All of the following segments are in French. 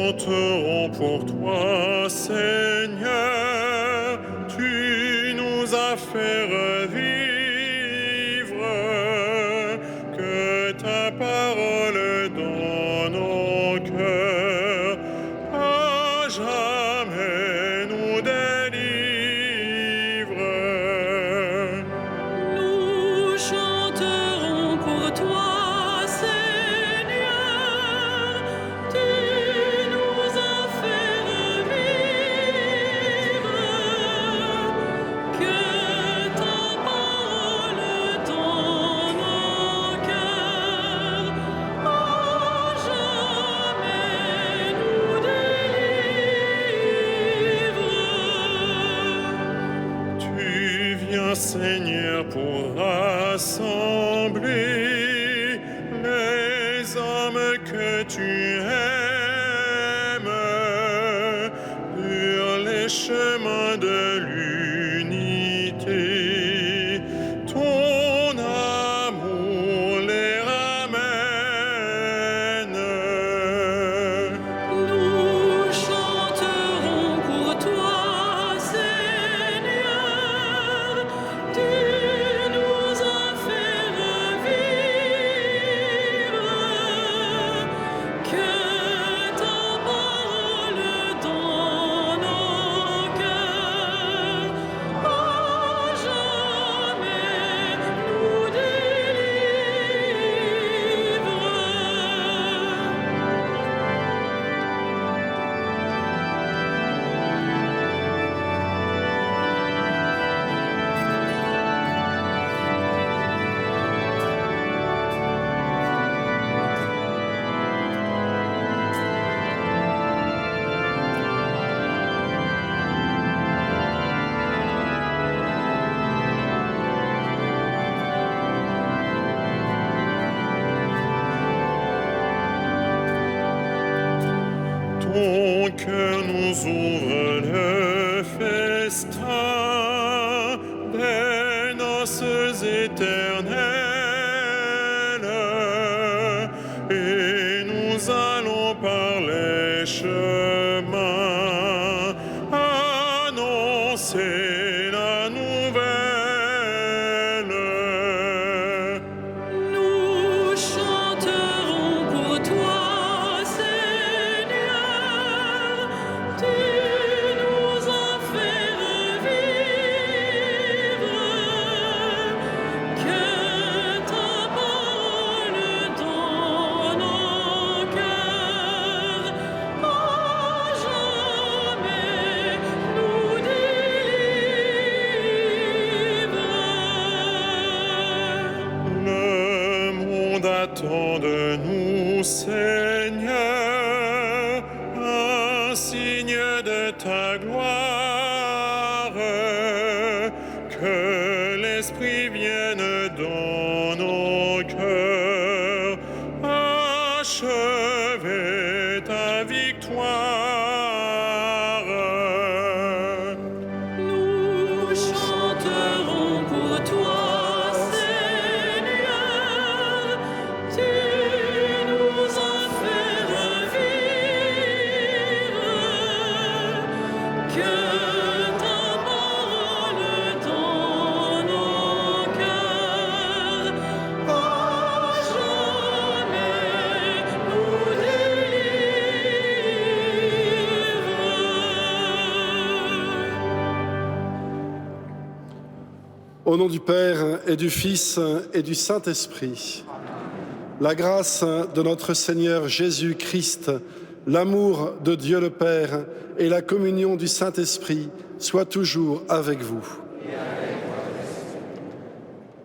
chanterons pour toi, Seigneur, tu nous as fait revivre, que ta parole dans nos cœurs à jamais nous délivre. Nous chanterons pour toi, Seigneur, tu nous as fait revivre, que ta parole dans nos cœurs à jamais nous délivre. Tu viens, Seigneur, pour rassembler les hommes que tu aimes sur les chemins de l'unité. Ton amour les ramène. Nous chanterons pour toi, Seigneur, tu nous as fait revivre, que ta parole dans nos cœurs à jamais nous délivre. Ton cœur nous ouvre le festin des noces éternelles, et nous allons par les chemins annoncer la nouvelle. Nous chanterons pour toi, Seigneur, tu nous as fait revivre, que ta parole dans nos cœurs à jamais nous délivre. Le monde attend de nous, Seigneur, un signe de ta gloire, que l'Esprit vienne dans nos cœurs, achever ta victoire. Nous chanterons pour toi, Seigneur, tu nous as fait revivre, que ta parole dans nos cœurs à jamais nous délivre. Au nom du Père et du Fils et du Saint-Esprit, la grâce de notre Seigneur Jésus-Christ, l'amour de Dieu le Père et la communion du Saint-Esprit soient toujours avec vous.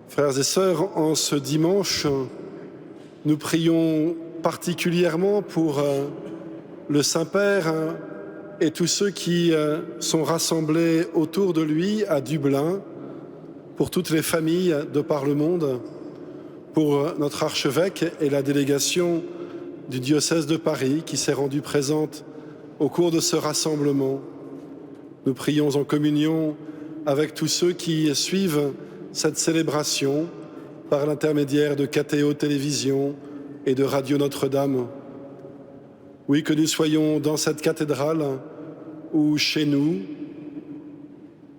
Frères et sœurs, en ce dimanche, nous prions particulièrement pour le Saint-Père et tous ceux qui sont rassemblés autour de lui à Dublin, pour toutes les familles de par le monde, pour notre archevêque et la délégation du diocèse de Paris qui s'est rendue présente au cours de ce rassemblement. Nous prions en communion avec tous ceux qui suivent cette célébration par l'intermédiaire de KTO Télévision et de Radio Notre-Dame. Oui, que nous soyons dans cette cathédrale ou chez nous,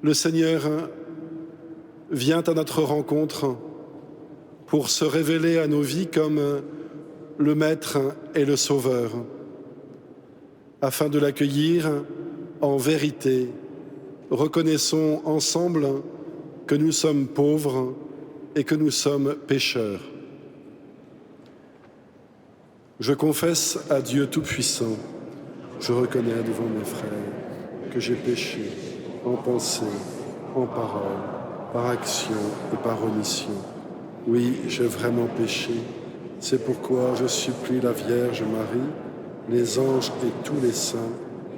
le Seigneur vient à notre rencontre pour se révéler à nos vies comme le Maître et le Sauveur, afin de l'accueillir en vérité. Reconnaissons ensemble que nous sommes pauvres et que nous sommes pécheurs. Je confesse à Dieu Tout-Puissant, je reconnais devant mes frères que j'ai péché en pensée, en parole, par action et par omission. Oui, j'ai vraiment péché. C'est pourquoi je supplie la Vierge Marie, les anges et tous les saints,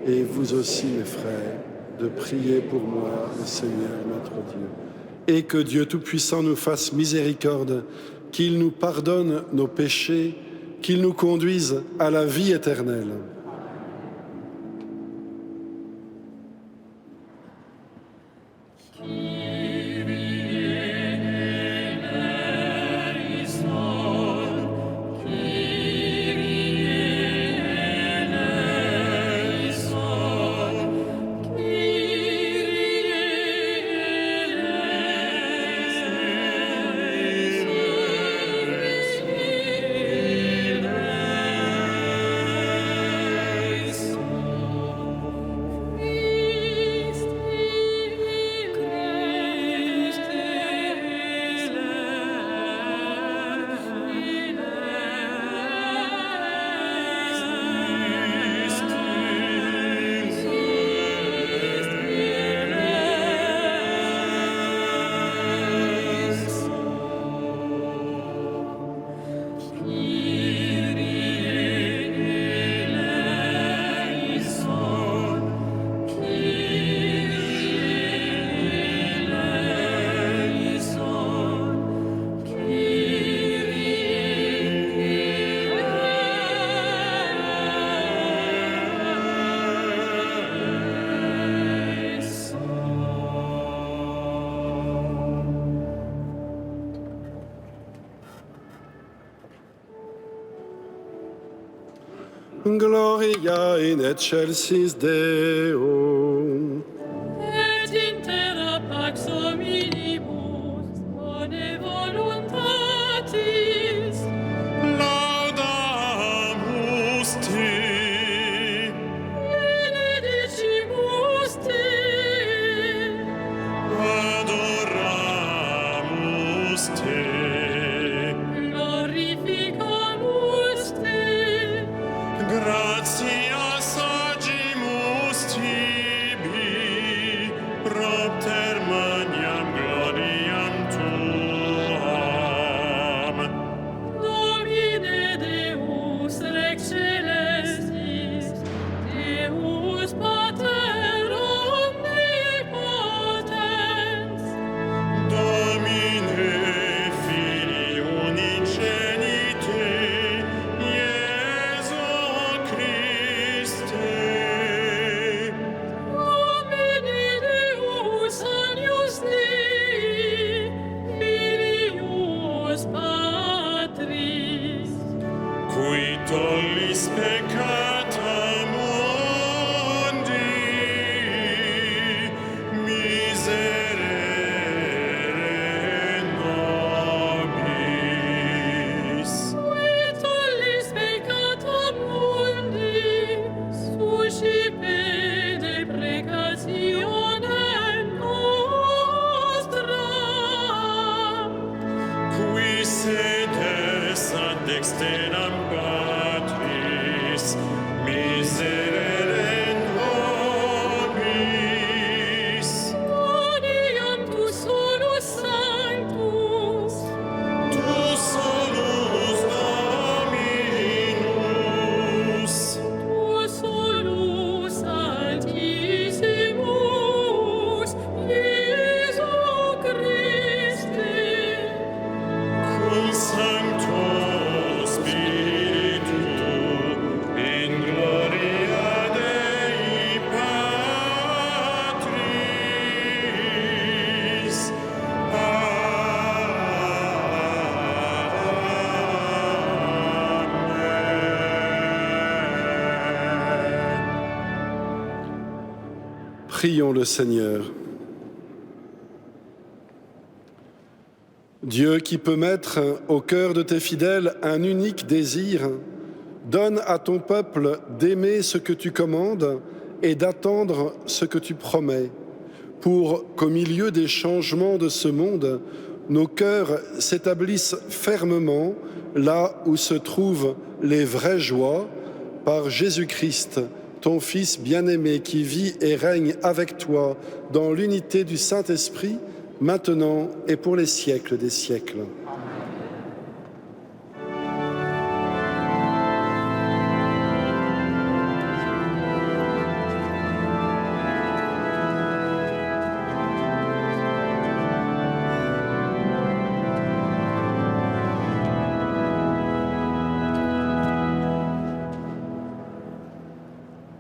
et vous aussi, mes frères, de prier pour moi, le Seigneur notre Dieu. Et que Dieu Tout-Puissant nous fasse miséricorde, qu'il nous pardonne nos péchés, qu'il nous conduise à la vie éternelle. Gloria in excelsis Deo. Et in terra pax hominibus, bone voluntatis, Laudamus Te. benedicimus Te, Adoramus Te. glorificamus Te, Gratias agimus Tibi, propter magnam gloriam Tuam. Domine Deus Rex Celestis, Deus Pater omnipotens, Domine Filii unigenite, Iesu Christe. Domine Deus agnus Dei, Filius Patris, Cui tollis peccata mundi, miserere nobis. qui tollis peccata mundi, suscipe deprecationem nostra. Qui sedes ad dexteram Patris, miserere nobis. Gaudium tu solus sanctus, Tu solus Dominus, tu solus altissimus, Iesu Christe, cum Sancto Spiritu Prions le Seigneur. Dieu qui peut mettre au cœur de tes fidèles un unique désir, donne à ton peuple d'aimer ce que tu commandes et d'attendre ce que tu promets, pour qu'au milieu des changements de ce monde, nos cœurs s'établissent fermement là où se trouvent les vraies joies, par Jésus-Christ, ton Fils bien-aimé, qui vit et règne avec toi dans l'unité du Saint-Esprit, maintenant et pour les siècles des siècles.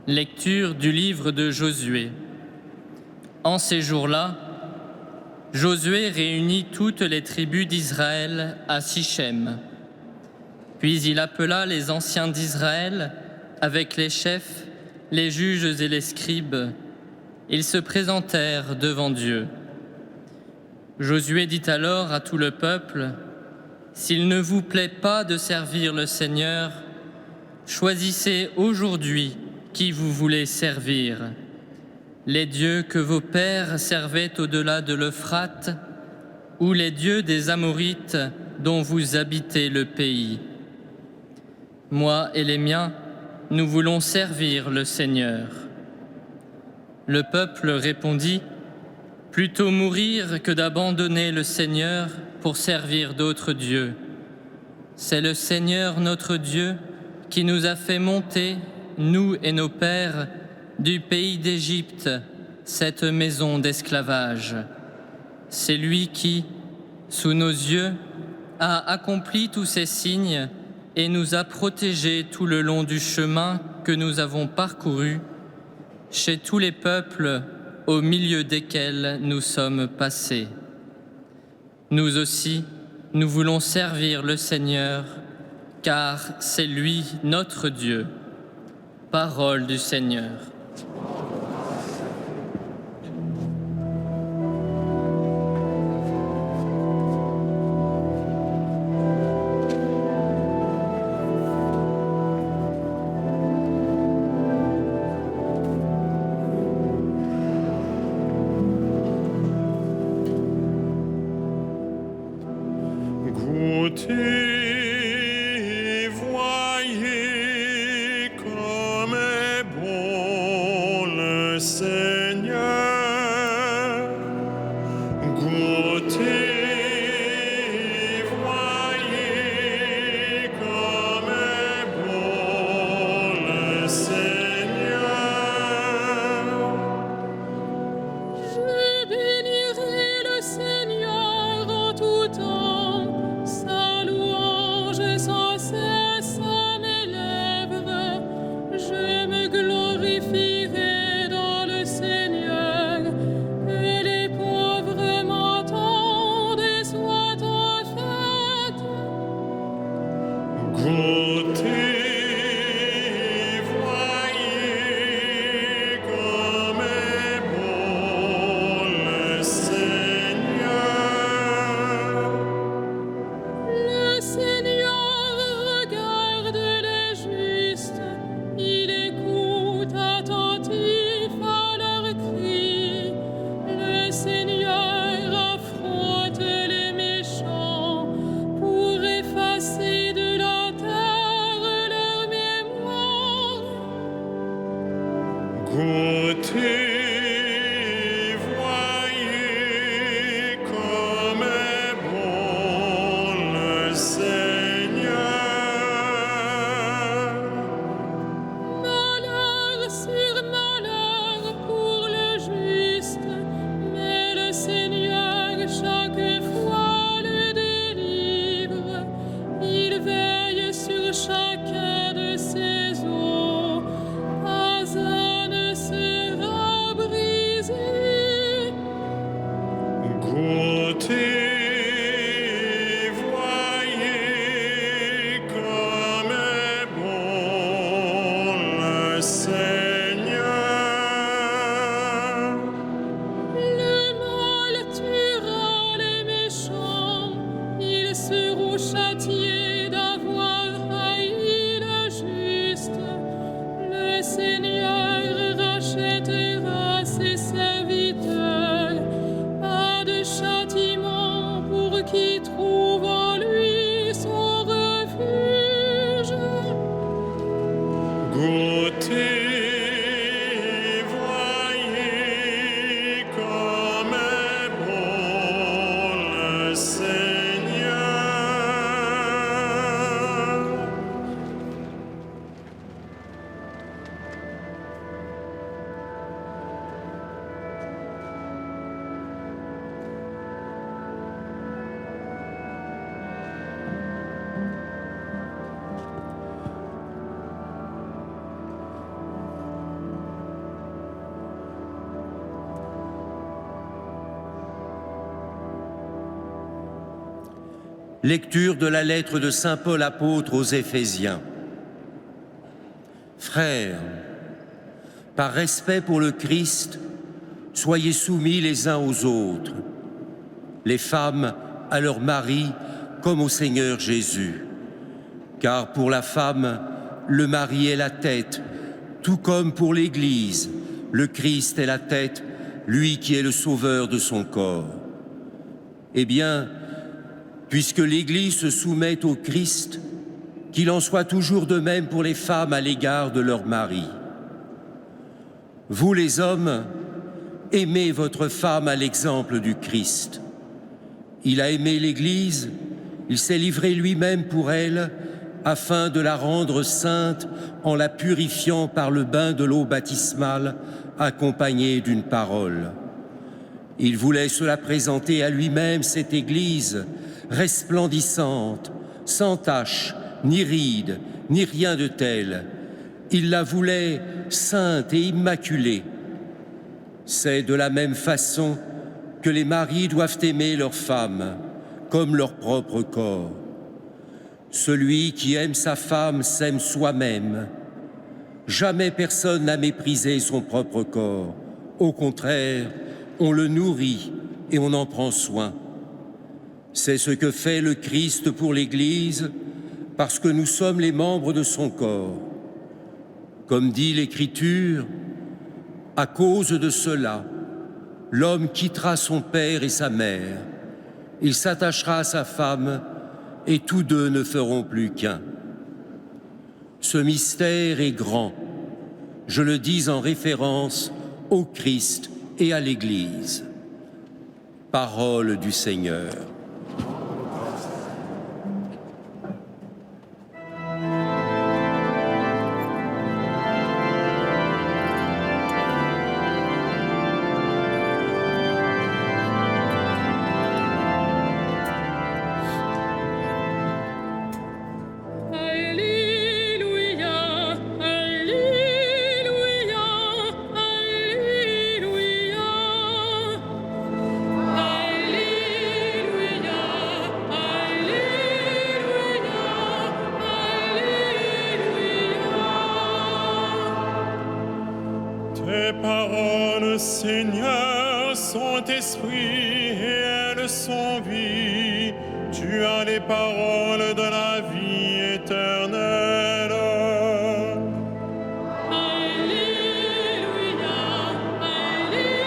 Lecture du livre de Josué. En ces jours-là, Josué réunit toutes les tribus d'Israël à Sichem. Puis il appela les anciens d'Israël avec les chefs, les juges et les scribes. Ils se présentèrent devant Dieu. Josué dit alors à tout le peuple : « S'il ne vous plaît pas de servir le Seigneur, choisissez aujourd'hui qui vous voulez servir. Les dieux que vos pères servaient au-delà de l'Euphrate, ou les dieux des Amorites dont vous habitez le pays. Moi et les miens, nous voulons servir le Seigneur. » Le peuple répondit : « Plutôt mourir que d'abandonner le Seigneur pour servir d'autres dieux. C'est le Seigneur notre Dieu qui nous a fait monter, nous et nos pères, du pays d'Égypte, cette maison d'esclavage. C'est lui qui, sous nos yeux, a accompli tous ces signes et nous a protégés tout le long du chemin que nous avons parcouru, chez tous les peuples au milieu desquels nous sommes passés. Nous aussi, nous voulons servir le Seigneur, car c'est lui notre Dieu. » Parole du Seigneur. Goûtez, voyez comme est bon le Seigneur. Goûtez, voyez comme est bon le Seigneur. Je bénirai le Seigneur en tout temps, sa louange sans cesse à mes lèvres. Je me glorifierai dans le Seigneur, que les pauvres m'entendent et soient en fête. Goûtez, voyez comme est bon le Seigneur. Le Seigneur regarde les justes, il écoute attentif à leurs cris. Le Seigneur affronte les méchants pour effacer de la terre châtié d'avoir haï le juste. Le Seigneur rachètera ses serviteurs. Pas de châtiment pour qui trouve en lui son refuge. Goûtez et voyez comme est bon le Seigneur. Lecture de la lettre de saint Paul apôtre aux Éphésiens. Frères, par respect pour le Christ, soyez soumis les uns aux autres, les femmes à leurs maris comme au Seigneur Jésus. Car pour la femme, le mari est la tête, tout comme pour l'Église, le Christ est la tête, lui qui est le sauveur de son corps. Eh bien, puisque l'Église se soumet au Christ, qu'il en soit toujours de même pour les femmes à l'égard de leur mari. Vous les hommes, aimez votre femme à l'exemple du Christ. Il a aimé l'Église, il s'est livré lui-même pour elle, afin de la rendre sainte en la purifiant par le bain de l'eau baptismale, accompagnée d'une parole. Il voulait se la présenter à lui-même, cette Église, resplendissante, sans tache, ni ride, ni rien de tel. Il la voulait sainte et immaculée. C'est de la même façon que les maris doivent aimer leurs femmes, comme leur propre corps. Celui qui aime sa femme s'aime soi-même. Jamais personne n'a méprisé son propre corps. Au contraire, on le nourrit et on en prend soin. C'est ce que fait le Christ pour l'Église, parce que nous sommes les membres de son corps. Comme dit l'Écriture, à cause de cela, l'homme quittera son père et sa mère, il s'attachera à sa femme, et tous deux ne feront plus qu'un. Ce mystère est grand, je le dis en référence au Christ et à l'Église. Parole du Seigneur. Alléluia, Alléluia, Alléluia. Alléluia, Alléluia, Alléluia. Tes paroles, Seigneur, sont esprit et elles sont vie. Tu as les paroles de la vie éternelle. Alléluia, Alléluia,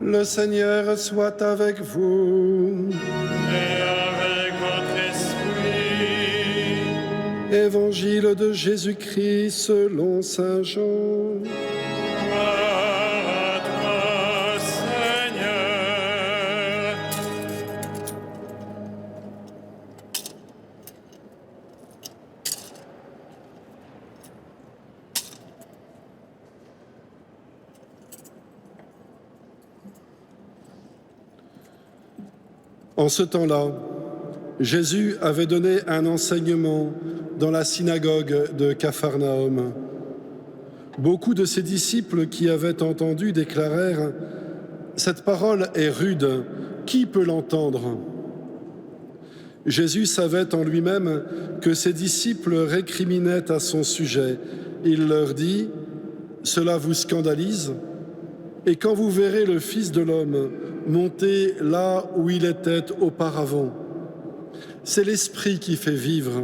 Le Seigneur soit avec vous. Et avec votre esprit. Évangile de Jésus-Christ selon saint Jean. Gloire à toi, Seigneur. En ce temps-là, Jésus avait donné un enseignement dans la synagogue de Capharnaüm. Beaucoup de ses disciples qui avaient entendu déclarèrent « Cette parole est rude, qui peut l'entendre ?» Jésus savait en lui-même que ses disciples récriminaient à son sujet. Il leur dit « Cela vous scandalise ? Et quand vous verrez le Fils de l'homme monter là où il était auparavant, c'est l'Esprit qui fait vivre,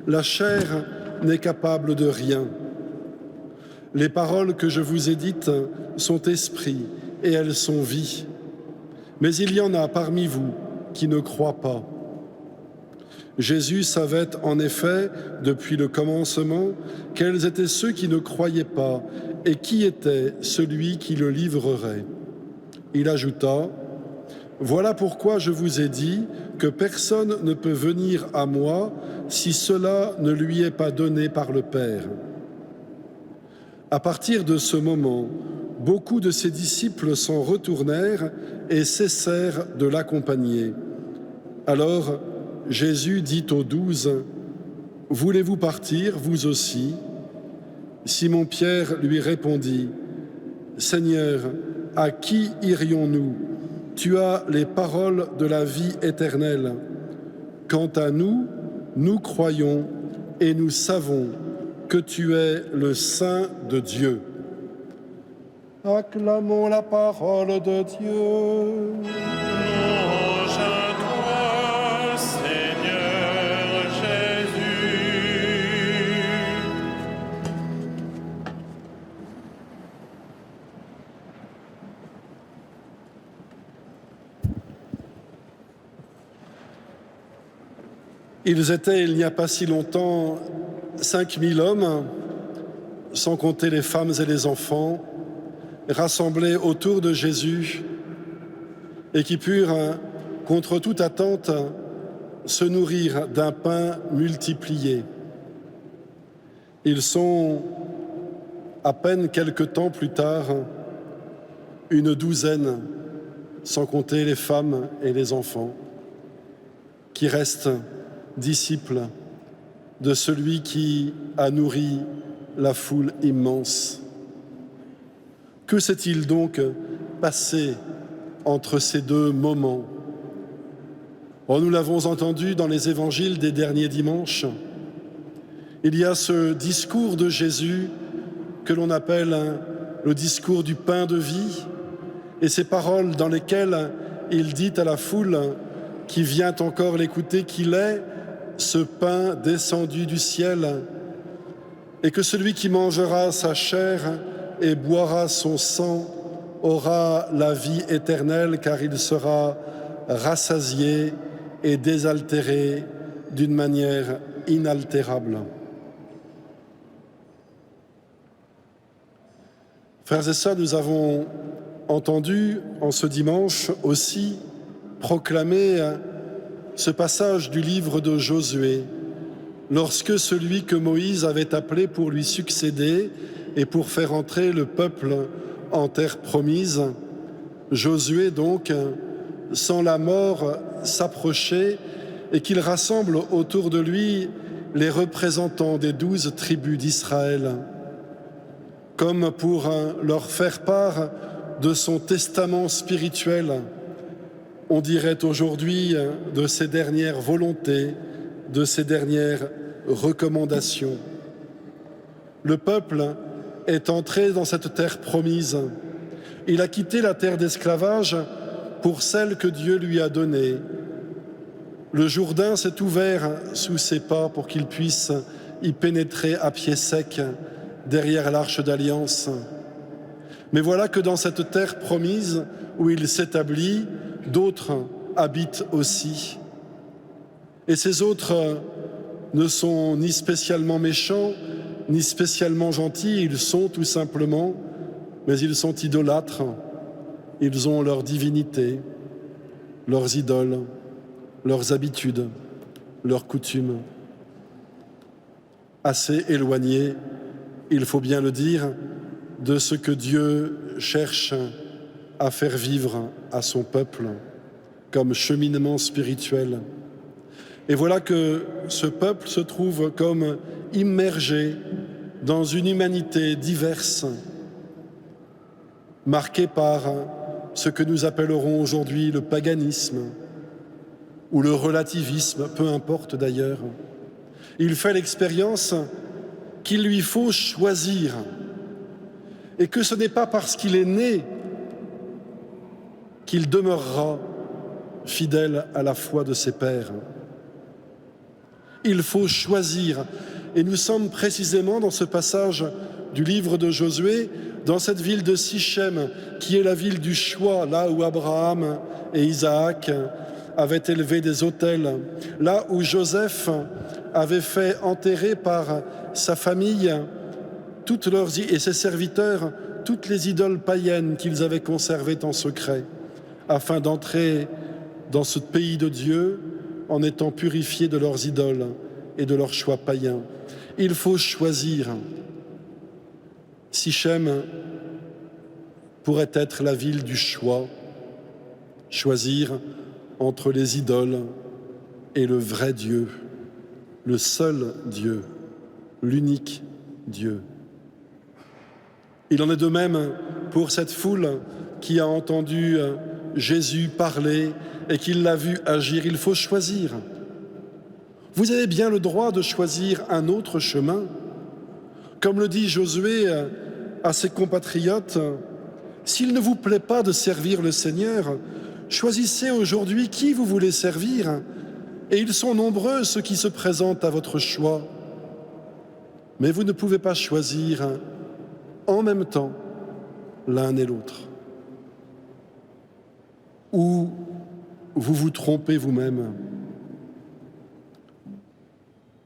la chair n'est capable de rien. Les paroles que je vous ai dites sont esprit et elles sont vie. Mais il y en a parmi vous qui ne croient pas. » Jésus savait en effet, depuis le commencement, quels étaient ceux qui ne croyaient pas et qui était celui qui le livrerait. Il ajouta « Voilà pourquoi je vous ai dit que personne ne peut venir à moi si cela ne lui est pas donné par le Père. » À partir de ce moment, beaucoup de ses disciples s'en retournèrent et cessèrent de l'accompagner. Alors, Jésus dit aux 12, « Voulez-vous partir, vous aussi ?» Simon-Pierre lui répondit, « Seigneur, à qui irions-nous? Tu as les paroles de la vie éternelle. Quant à nous, nous croyons et nous savons que tu es le Saint de Dieu. » Acclamons la parole de Dieu. Louange à toi, Seigneur Jésus. Ils étaient, il n'y a pas si longtemps, 5000 hommes, sans compter les femmes et les enfants, rassemblés autour de Jésus et qui purent, contre toute attente, se nourrir d'un pain multiplié. Ils sont, à peine quelque temps plus tard, une douzaine, sans compter les femmes et les enfants, qui restent disciples de celui qui a nourri la foule immense. Que s'est-il donc passé entre ces deux moments? Oh, nous l'avons entendu dans les évangiles des derniers dimanches. Il y a ce discours de Jésus que l'on appelle le discours du pain de vie, et ces paroles dans lesquelles il dit à la foule qui vient encore l'écouter qu'il est ce pain descendu du ciel, et que celui qui mangera sa chair et boira son sang aura la vie éternelle, car il sera rassasié et désaltéré d'une manière inaltérable. Frères et sœurs, nous avons entendu en ce dimanche aussi proclamer ce passage du livre de Josué, lorsque celui que Moïse avait appelé pour lui succéder et pour faire entrer le peuple en terre promise, Josué donc, sans la mort, s'approcher et qu'il rassemble autour de lui les représentants des 12 tribus d'Israël, comme pour leur faire part de son testament spirituel, on dirait aujourd'hui de ses dernières volontés, de ses dernières recommandations. Le peuple est entré dans cette terre promise. Il a quitté la terre d'esclavage pour celle que Dieu lui a donnée. Le Jourdain s'est ouvert sous ses pas pour qu'il puisse y pénétrer à pied sec derrière l'arche d'alliance. Mais voilà que dans cette terre promise où il s'établit, d'autres habitent aussi. Et ces autres ne sont ni spécialement méchants, ni spécialement gentils, ils sont tout simplement, mais ils sont idolâtres. Ils ont leur divinité, leurs idoles, leurs habitudes, leurs coutumes. Assez éloignés, il faut bien le dire, de ce que Dieu cherche à faire vivre à son peuple comme cheminement spirituel. Et voilà que ce peuple se trouve comme immergé dans une humanité diverse, marquée par ce que nous appellerons aujourd'hui le paganisme ou le relativisme, peu importe d'ailleurs. Il fait l'expérience qu'il lui faut choisir et que ce n'est pas parce qu'il est né qu'il demeurera fidèle à la foi de ses pères. Il faut choisir, et nous sommes précisément dans ce passage du livre de Josué, dans cette ville de Sichem, qui est la ville du choix, là où Abraham et Isaac avaient élevé des autels, là où Joseph avait fait enterrer par sa famille et ses serviteurs toutes les idoles païennes qu'ils avaient conservées en secret, afin d'entrer dans ce pays de Dieu en étant purifiés de leurs idoles et de leurs choix païens. Il faut choisir. Sichem pourrait être la ville du choix, choisir entre les idoles et le vrai Dieu, le seul Dieu, l'unique Dieu. Il en est de même pour cette foule qui a entendu Jésus parler et qui l'a vu agir. Il faut choisir. Vous avez bien le droit de choisir un autre chemin. Comme le dit Josué à ses compatriotes, s'il ne vous plaît pas de servir le Seigneur, choisissez aujourd'hui qui vous voulez servir, et ils sont nombreux ceux qui se présentent à votre choix. Mais vous ne pouvez pas choisir en même temps l'un et l'autre. Ou vous vous trompez vous-même.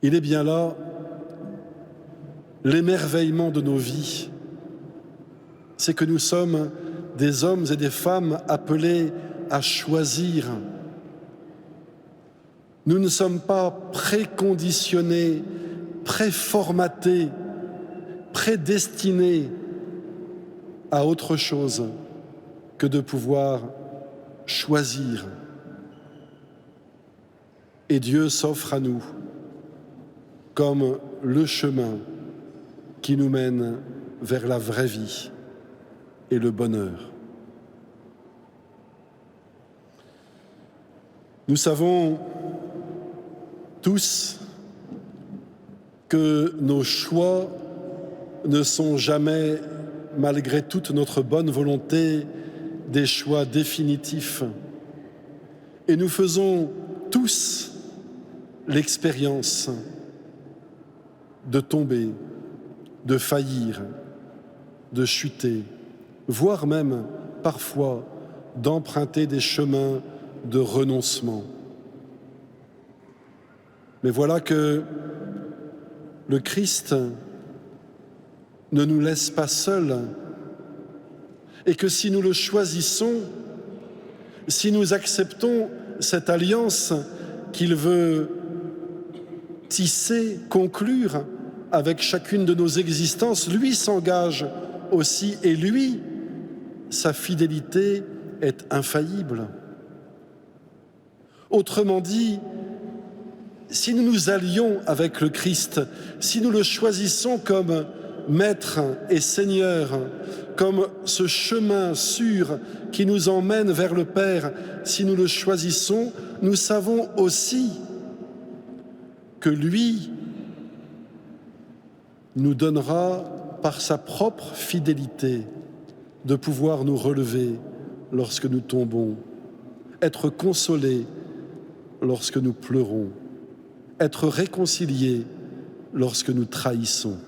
Il est bien là l'émerveillement de nos vies. C'est que nous sommes des hommes et des femmes appelés à choisir. Nous ne sommes pas préconditionnés, préformatés, prédestinés à autre chose que de pouvoir choisir. Et Dieu s'offre à nous comme le chemin qui nous mène vers la vraie vie et le bonheur. Nous savons tous que nos choix ne sont jamais, malgré toute notre bonne volonté, des choix définitifs. Et nous faisons tous l'expérience de tomber, de faillir, de chuter, voire même parfois d'emprunter des chemins de renoncement. Mais voilà que le Christ ne nous laisse pas seuls et que si nous le choisissons, si nous acceptons cette alliance qu'il veut tisser, conclure avec chacune de nos existences, lui s'engage aussi et lui, sa fidélité est infaillible. Autrement dit, si nous nous allions avec le Christ, si nous le choisissons comme Maître et Seigneur, comme ce chemin sûr qui nous emmène vers le Père, si nous le choisissons, nous savons aussi que lui nous donnera par sa propre fidélité de pouvoir nous relever lorsque nous tombons, être consolés lorsque nous pleurons, être réconciliés lorsque nous trahissons.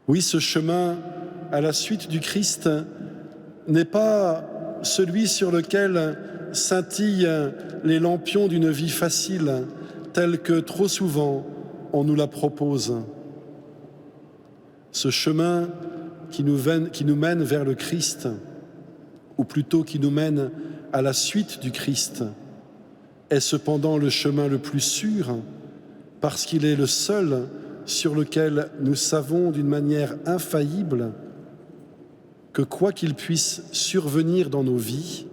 Oui, ce chemin à la suite du Christ n'est pas celui sur lequel scintillent les lampions d'une vie facile, telle que trop souvent on nous la propose. Ce chemin qui nous mène vers le Christ, ou plutôt qui nous mène à la suite du Christ, est cependant le chemin le plus sûr, parce qu'il est le seul sur lequel nous savons d'une manière infaillible que quoi qu'il puisse survenir dans nos vies,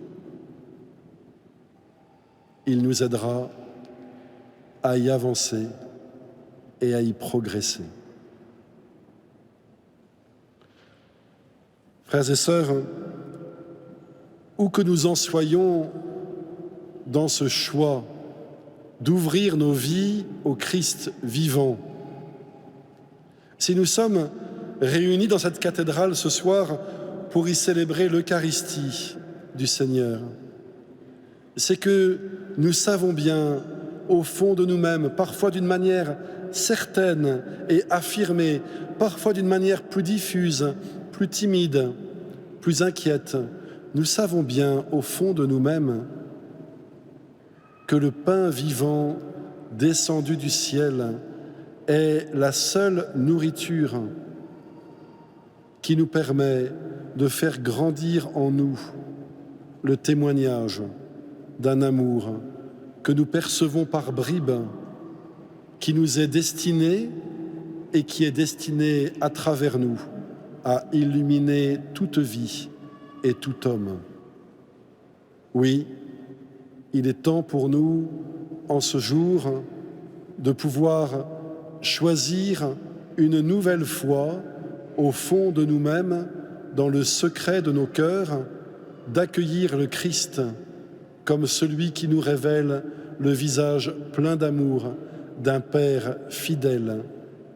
il nous aidera à y avancer et à y progresser. Frères et sœurs, où que nous en soyons dans ce choix d'ouvrir nos vies au Christ vivant, si nous sommes réunis dans cette cathédrale ce soir pour y célébrer l'Eucharistie du Seigneur, c'est que nous savons bien, au fond de nous-mêmes, parfois d'une manière certaine et affirmée, parfois d'une manière plus diffuse, plus timide, plus inquiète, nous savons bien, au fond de nous-mêmes, que le pain vivant descendu du ciel est la seule nourriture qui nous permet de faire grandir en nous le témoignage d'un amour que nous percevons par bribes, qui nous est destiné et qui est destiné à travers nous à illuminer toute vie et tout homme. Oui, il est temps pour nous, en ce jour, de pouvoir choisir une nouvelle fois au fond de nous-mêmes, dans le secret de nos cœurs, d'accueillir le Christ comme celui qui nous révèle le visage plein d'amour d'un Père fidèle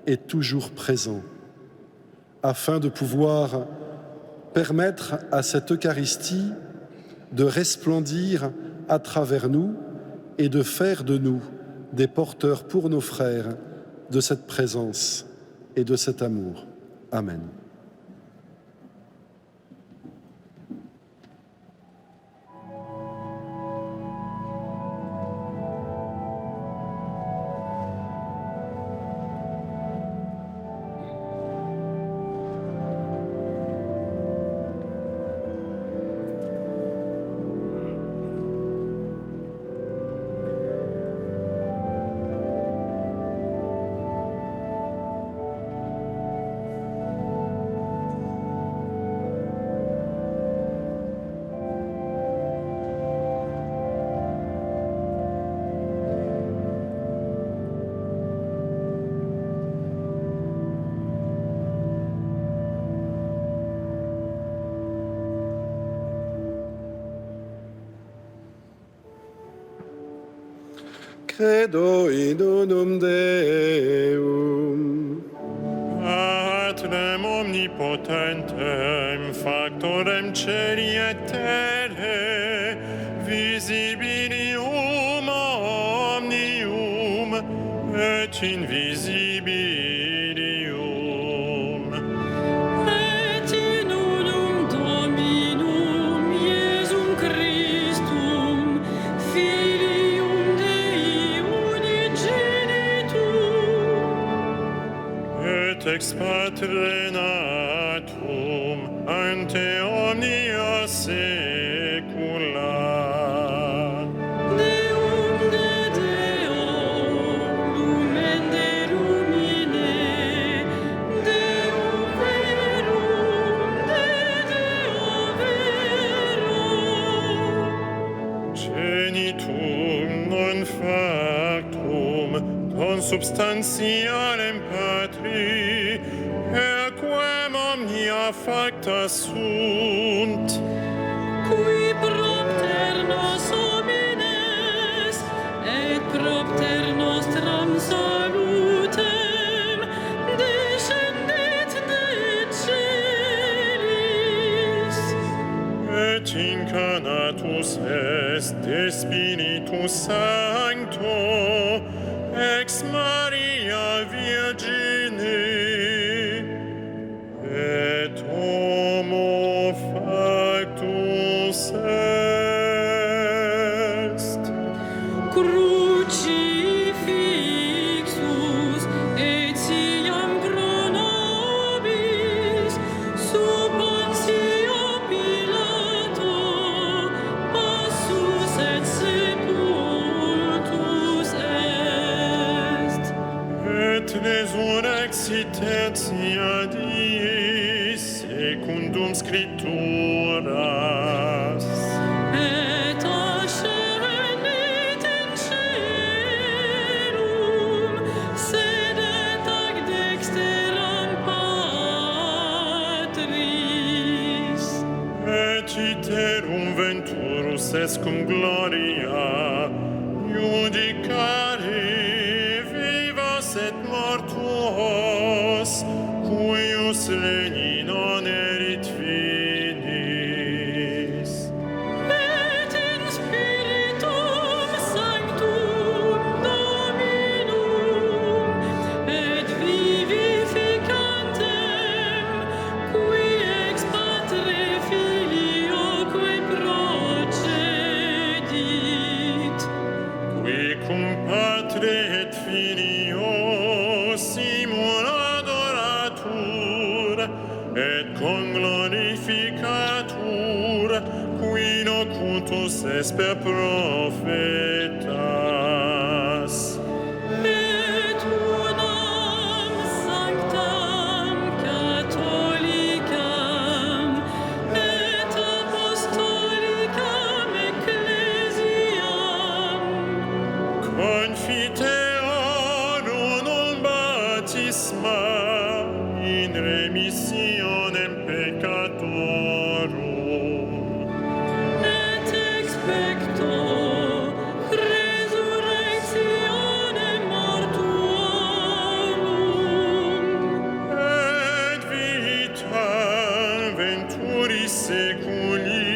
et toujours présent, afin de pouvoir permettre à cette Eucharistie de resplendir à travers nous et de faire de nous des porteurs pour nos frères de cette présence et de cet amour. Amen. Credo in unum Deum, Patrem omnipotentem, factorem celi et terre, visibilium omnium et invisibilium. Et in unum Dominum Iesum Christum, Filium Dei unigenitum, Et ex patre natum ante omnia saecula. Deum de Deo, lumen de lumine, Deum verum de Deo vero. Genitum non factum consubstantialem Patri, quem omnia facta sunt, Qui propter nos homines et propter nostram salutem descendet de celis. et incarnatus est de Spiritus Sancto ex Maria Virgine, et homo factus est. Crucifixus etiam pro nobis sub Pontio Pilato passus et sepultus est. Et resurrexit tertia die secundum Scripturas. Et ascendit in caelum, sede es cum gloria, judicare vivos et mortuos, cuius regni non erit finis. Et in spiritum sanctum Dominum, et vivificantem, qui ex Patre Filioque procedit, Qui cum Patre et Filio simul adoratur, et conglorificatur, qui locutus es per profetas. et unam sanctam catholicam, et apostolicam ecclesiam, Confiteorum baptisma in remissionem peccatorum. et expecto resurrectionem mortuorum, Et vitam venturis seculi.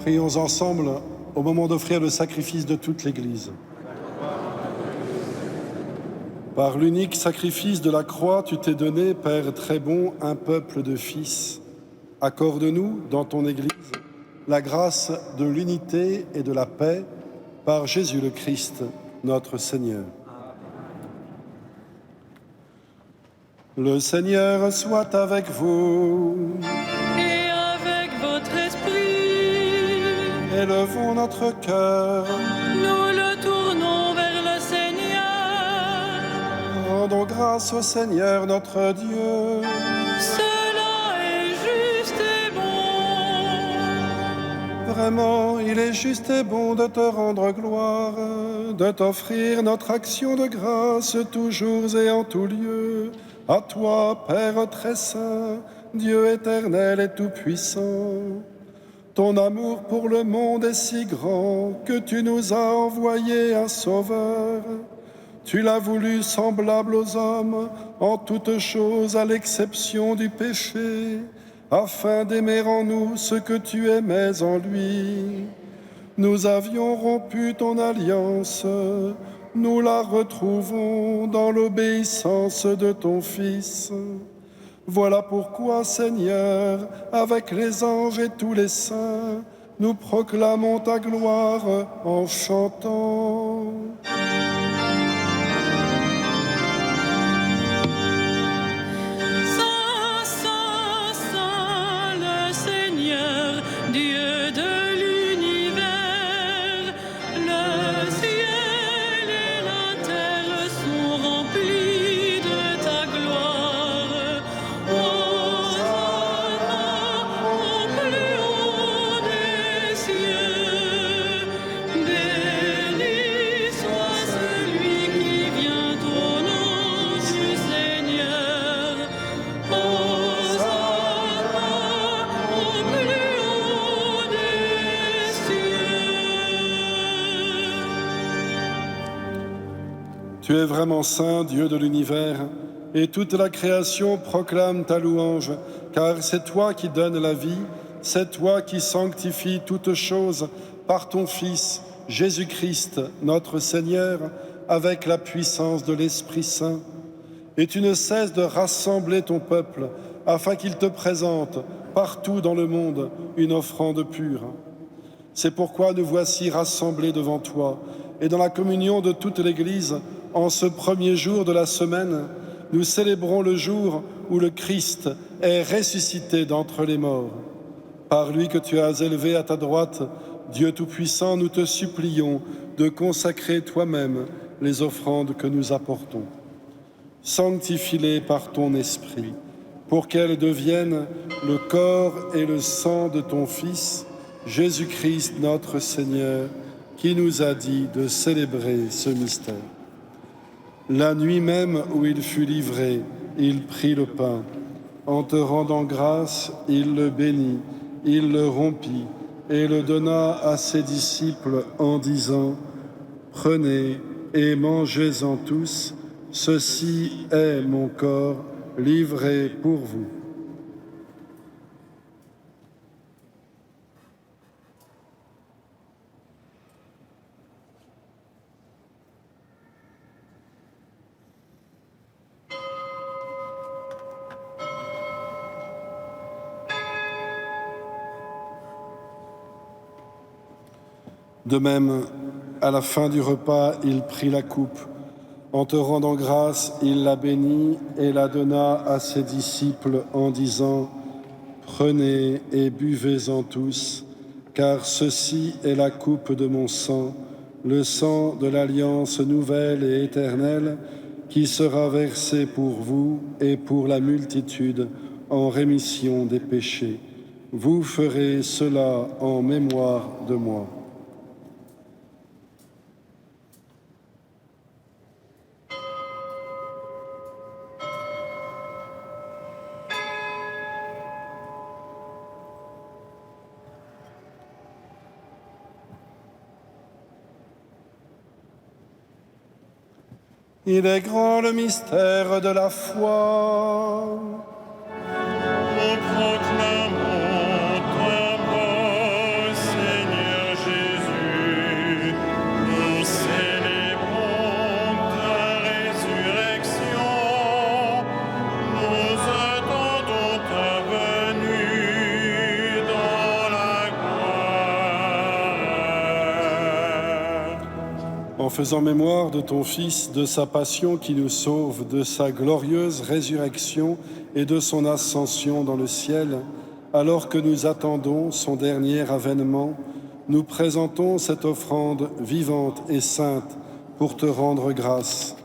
Prions ensemble au moment d'offrir le sacrifice de toute l'Église. Par l'unique sacrifice de la croix, tu t'es donné, Père très bon, un peuple de fils. Accorde-nous, dans ton Église, la grâce de l'unité et de la paix par Jésus le Christ, notre Seigneur. Le Seigneur soit avec vous. Et avec votre esprit, Élevons notre cœur. nous le tournons vers le Seigneur. Rendons grâce au Seigneur notre Dieu. Cela est juste et bon. Vraiment, il est juste et bon de te rendre gloire, de t'offrir notre action de grâce toujours et en tout lieu. À toi, Père très saint, Dieu éternel et tout-puissant. Ton amour pour le monde est si grand que tu nous as envoyé un sauveur. Tu l'as voulu semblable aux hommes en toutes choses à l'exception du péché, afin d'aimer en nous ce que tu aimais en lui. Nous avions rompu ton alliance, nous la retrouvons dans l'obéissance de ton Fils. Voilà pourquoi, Seigneur, avec les anges et tous les saints, nous proclamons ta gloire en chantant. Saint, Saint, Saint, le Seigneur, Dieu de l'univers. Le ciel et la terre sont remplis de ta gloire. Hosanna au plus haut des cieux. Béni soit celui qui vient au nom du Seigneur. Hosanna au plus haut des cieux. Tu es vraiment saint, Dieu de l'univers, et toute la création proclame ta louange, car c'est toi qui donnes la vie, c'est toi qui sanctifies toutes choses par ton Fils, Jésus-Christ, notre Seigneur, avec la puissance de l'Esprit Saint. Et tu ne cesses de rassembler ton peuple, afin qu'il te présente partout dans le monde une offrande pure. C'est pourquoi nous voici rassemblés devant toi, et dans la communion de toute l'Église, en ce premier jour de la semaine, nous célébrons le jour où le Christ est ressuscité d'entre les morts. Par lui que tu as élevé à ta droite, Dieu Tout-Puissant, nous te supplions de consacrer toi-même les offrandes que nous apportons. Sanctifie-les par ton Esprit, pour qu'elles deviennent le corps et le sang de ton Fils, Jésus-Christ notre Seigneur, qui nous a dit de célébrer ce mystère. La nuit même où il fut livré, il prit le pain. En te rendant grâce, il le bénit, il le rompit et le donna à ses disciples en disant : « Prenez et mangez-en tous, ceci est mon corps livré pour vous. » De même, à la fin du repas, il prit la coupe. En te rendant grâce, il la bénit et la donna à ses disciples en disant : « Prenez et buvez-en tous, car ceci est la coupe de mon sang, le sang de l'alliance nouvelle et éternelle, qui sera versé pour vous et pour la multitude en rémission des péchés. Vous ferez cela en mémoire de moi. » Il est grand le mystère de la foi. Nous proclamons ta mort, Seigneur. faisant mémoire de ton Fils, de sa passion qui nous sauve, de sa glorieuse résurrection et de son ascension dans le ciel, alors que nous attendons son dernier avènement, nous présentons cette offrande vivante et sainte pour te rendre grâce.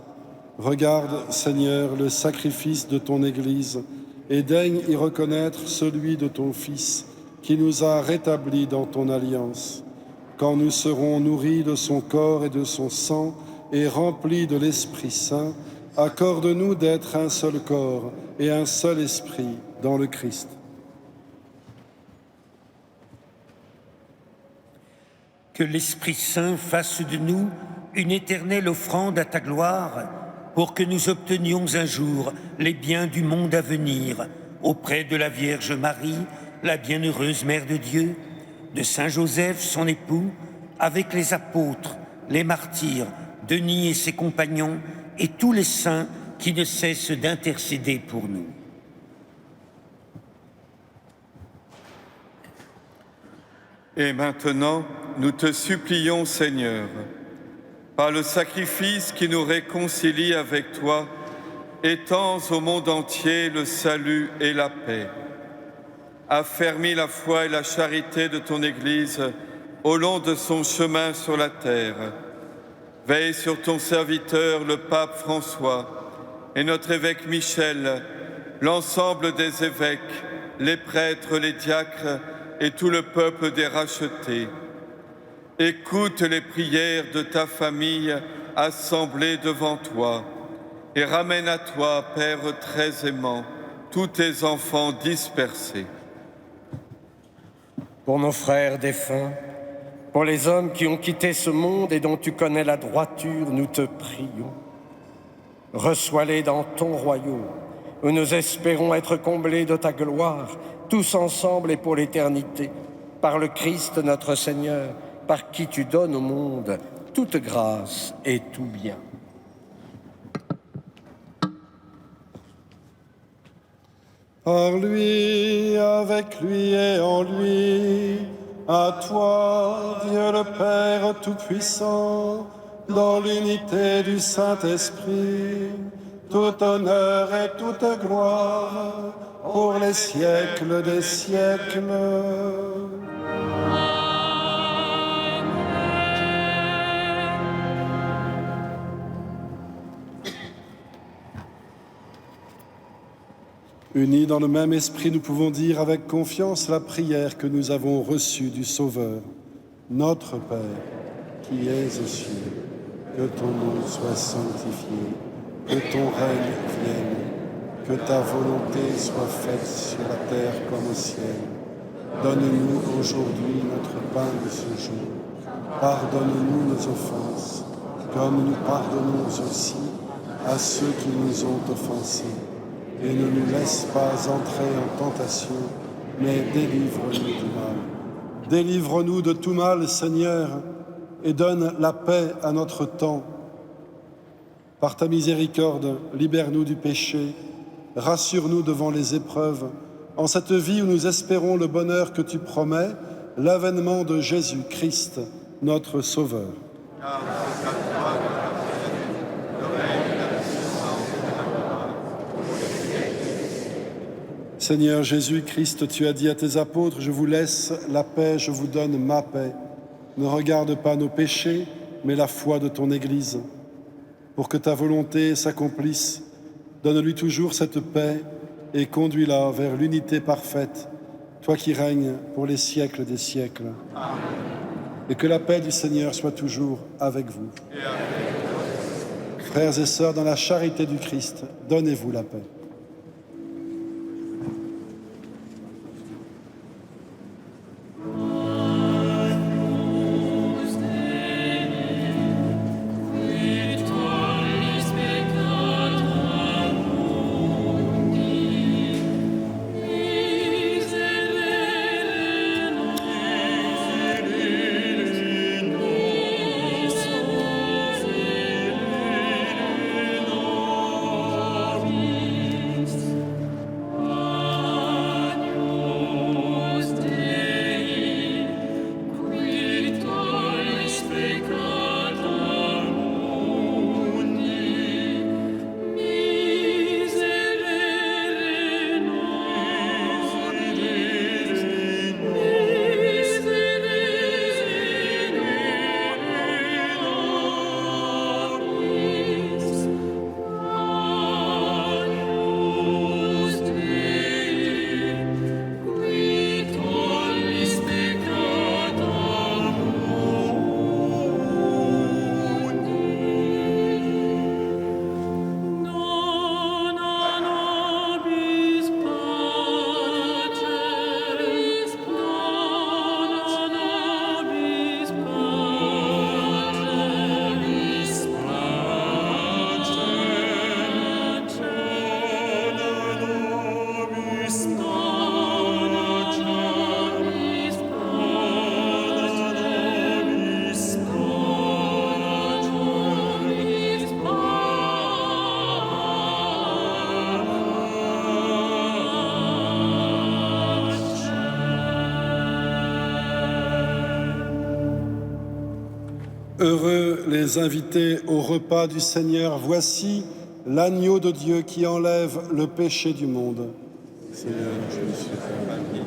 Regarde, Seigneur, le sacrifice de ton Église et daigne y reconnaître celui de ton Fils qui nous a rétablis dans ton alliance. Quand nous serons nourris de son corps et de son sang et remplis de l'Esprit Saint, accorde-nous d'être un seul corps et un seul esprit dans le Christ. Que l'Esprit Saint fasse de nous une éternelle offrande à ta gloire, pour que nous obtenions un jour les biens du monde à venir, auprès de la Vierge Marie, la bienheureuse Mère de Dieu, de Saint Joseph, son époux, avec les apôtres, les martyrs, Denis et ses compagnons, et tous les saints qui ne cessent d'intercéder pour nous. Et maintenant, nous te supplions, Seigneur, par le sacrifice qui nous réconcilie avec toi, étends au monde entier le salut et la paix. Affermis la foi et la charité de ton Église au long de son chemin sur la terre. Veille sur ton serviteur, le pape François, et notre évêque Michel, l'ensemble des évêques, les prêtres, les diacres et tout le peuple des rachetés. Écoute les prières de ta famille assemblée devant toi et ramène à toi, Père très aimant, tous tes enfants dispersés. Pour nos frères défunts, pour les hommes qui ont quitté ce monde et dont tu connais la droiture, nous te prions. Reçois-les dans ton royaume, où nous espérons être comblés de ta gloire, tous ensemble et pour l'éternité, par le Christ notre Seigneur, par qui tu donnes au monde toute grâce et tout bien. Par lui, avec lui et en lui, à toi, Dieu le Père Tout-Puissant, dans l'unité du Saint-Esprit, tout honneur et toute gloire, pour les siècles des siècles. Unis dans le même esprit, nous pouvons dire avec confiance la prière que nous avons reçue du Sauveur. Notre Père, qui es aux cieux, que ton nom soit sanctifié, que ton règne vienne, que ta volonté soit faite sur la terre comme au ciel. Donne-nous aujourd'hui notre pain de ce jour. Pardonne-nous nos offenses, comme nous pardonnons aussi à ceux qui nous ont offensés. Et ne nous laisse pas entrer en tentation, mais délivre-nous du mal. Délivre-nous de tout mal, Seigneur, et donne la paix à notre temps. Par ta miséricorde, libère-nous du péché, rassure-nous devant les épreuves, en cette vie où nous espérons le bonheur que tu promets, l'avènement de Jésus-Christ, notre Sauveur. Seigneur Jésus-Christ, tu as dit à tes apôtres, je vous laisse la paix, je vous donne ma paix. Ne regarde pas nos péchés, mais la foi de ton Église. Pour que ta volonté s'accomplisse, donne-lui toujours cette paix et conduis-la vers l'unité parfaite, toi qui règnes pour les siècles des siècles. Amen. Et que la paix du Seigneur soit toujours avec vous. Et avec frères et sœurs, dans la charité du Christ, donnez-vous la paix. Heureux les invités au repas du Seigneur. Voici l'agneau de Dieu qui enlève le péché du monde. Seigneur, je ne suis pas digne.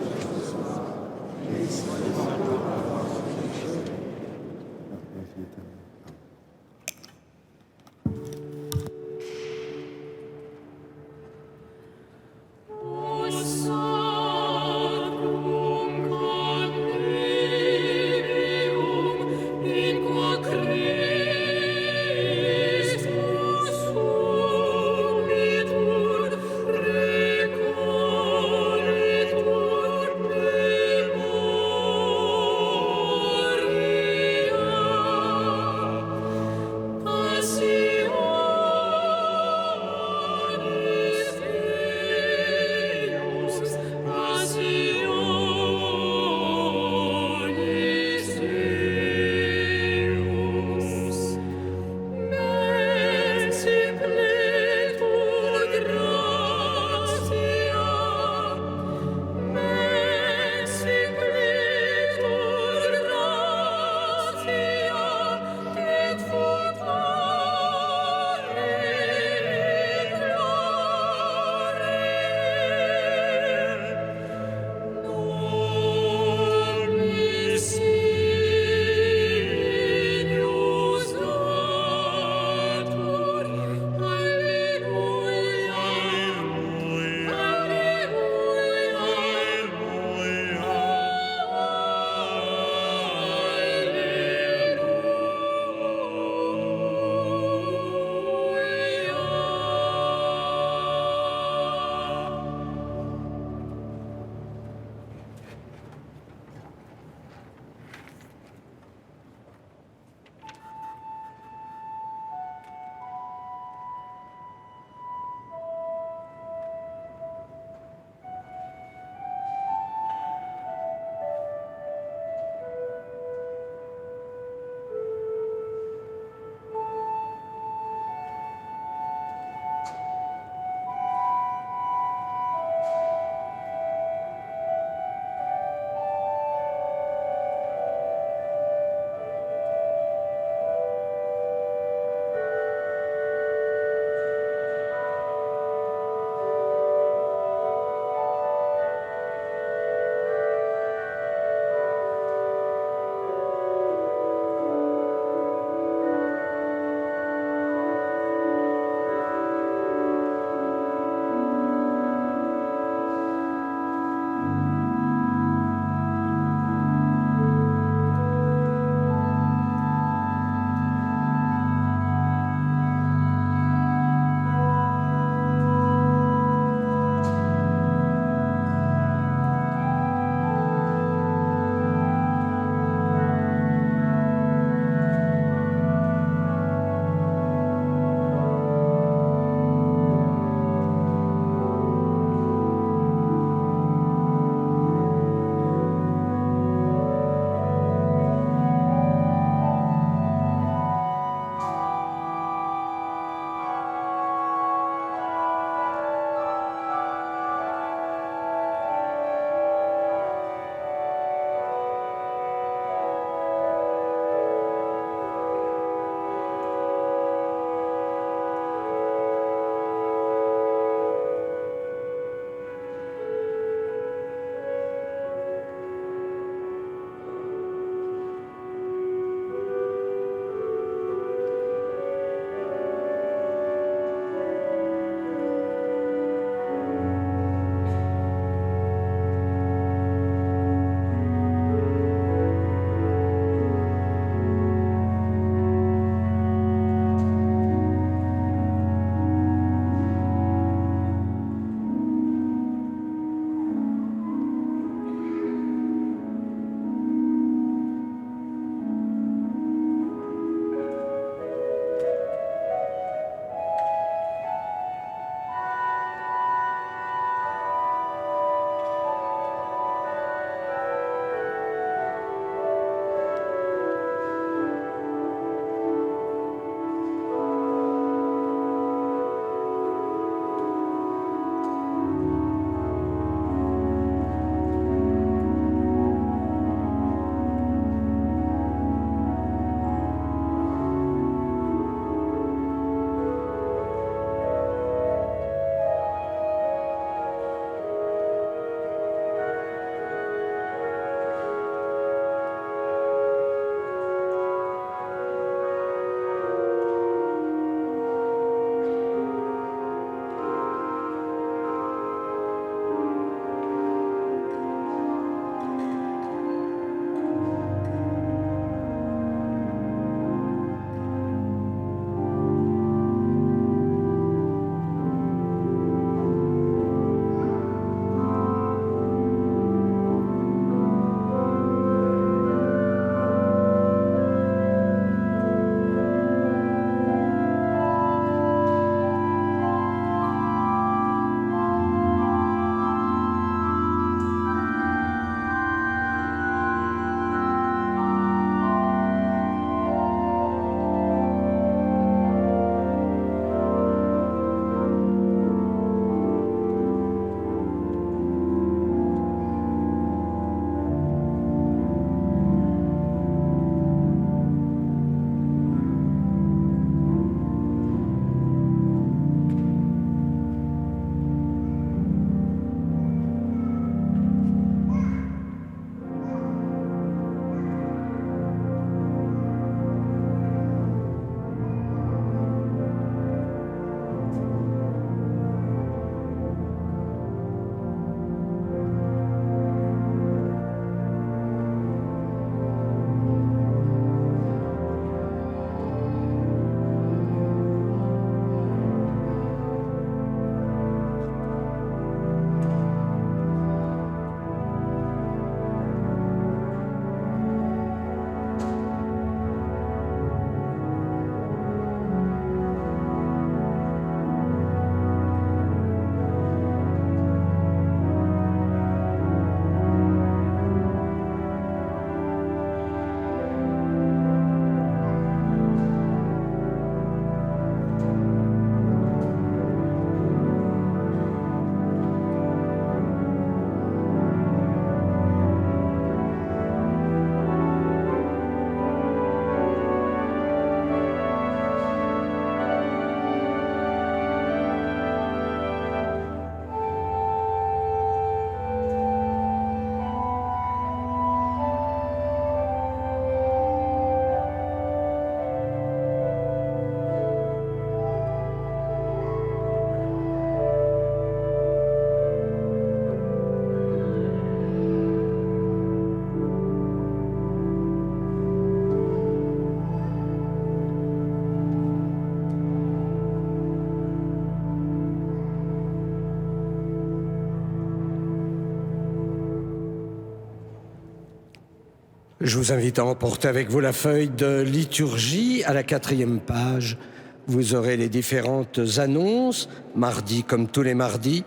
Je vous invite à emporter avec vous la feuille de liturgie. À la 4e page, vous aurez les différentes annonces. Mardi, comme tous les mardis,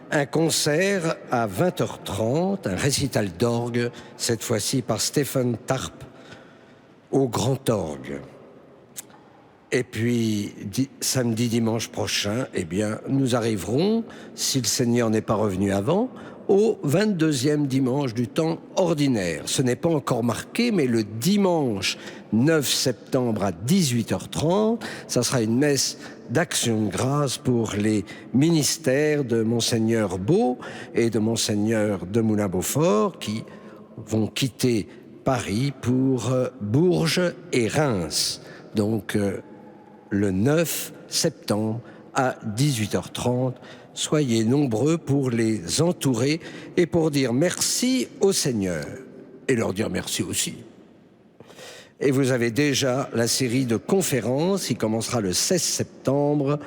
un concert à 20h30, un récital d'orgue, cette fois-ci par Stéphane Tarp, au Grand Orgue. Et puis, samedi, dimanche prochain, eh bien, nous arriverons, si le Seigneur n'est pas revenu avant, au 22e dimanche du temps ordinaire. Ce n'est pas encore marqué, mais le dimanche 9 septembre à 18h30, ça sera une messe d'action de grâce pour les ministères de Monseigneur Beau et de Monseigneur de Moulin-Beaufort qui vont quitter Paris pour Bourges et Reims. Donc, le 9 septembre à 18h30, soyez nombreux pour les entourer et pour dire merci au Seigneur et leur dire merci aussi. Et vous avez déjà la série de conférences qui commencera le 16 septembre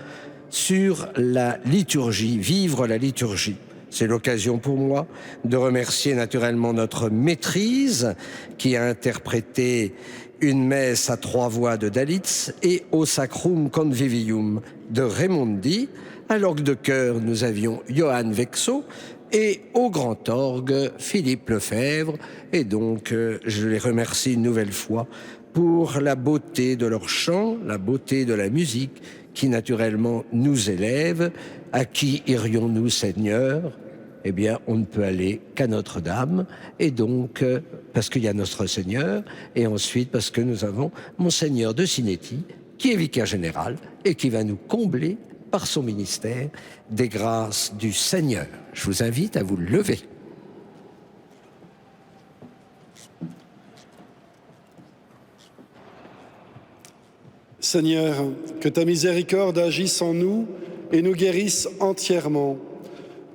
sur la liturgie, vivre la liturgie. C'est l'occasion pour moi de remercier naturellement notre maîtrise qui a interprété une messe à 3 voix de Dalitz et au Sacrum Convivium de Raimondi. À l'orgue de chœur, nous avions Johann Vexo et au grand orgue, Philippe Lefebvre. Et donc, je les remercie une nouvelle fois pour la beauté de leur chant, la beauté de la musique qui naturellement nous élève. À qui irions-nous, Seigneur ? Eh bien, on ne peut aller qu'à Notre-Dame. Et donc, parce qu'il y a notre Seigneur, et ensuite parce que nous avons Monseigneur de Sinetti, qui est vicaire général et qui va nous combler par son ministère des grâces du Seigneur. Je vous invite à vous lever. Seigneur, que ta miséricorde agisse en nous et nous guérisse entièrement.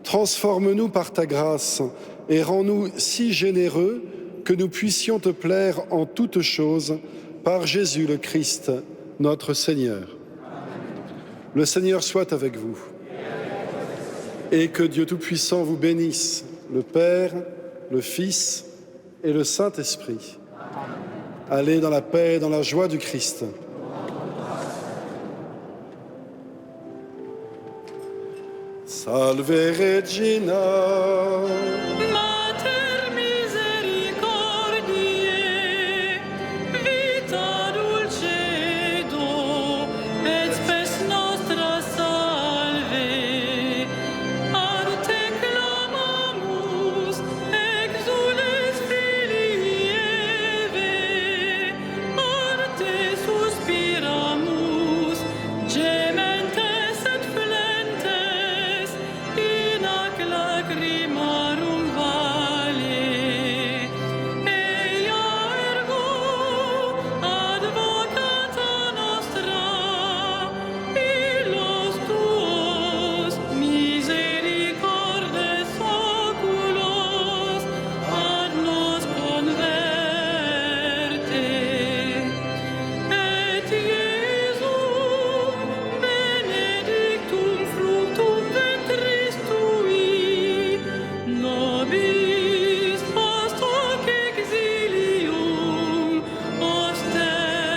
Transforme-nous par ta grâce et rends-nous si généreux que nous puissions te plaire en toutes choses par Jésus le Christ, notre Seigneur. Le Seigneur soit avec vous. Et que Dieu Tout-Puissant vous bénisse, le Père, le Fils et le Saint-Esprit. Allez dans la paix et dans la joie du Christ. Salve Regina. Mater misericordiae, vita dulcedo, et spes nostra salve. Ad te clamamus, exules filii Eve, ad te suspiramus, gementes et flentes, in ac lacrimarum vale. Eia ergo advocata nostra, illos tuos misericordes oculos ad nos converte. Et Iesum benedictum fructum ventris tui, nobis post hoc exilium ostende.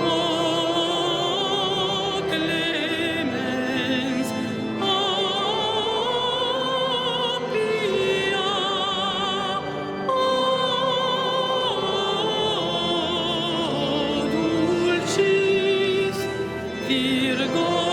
O clemens, o pia, o dulcis Virgo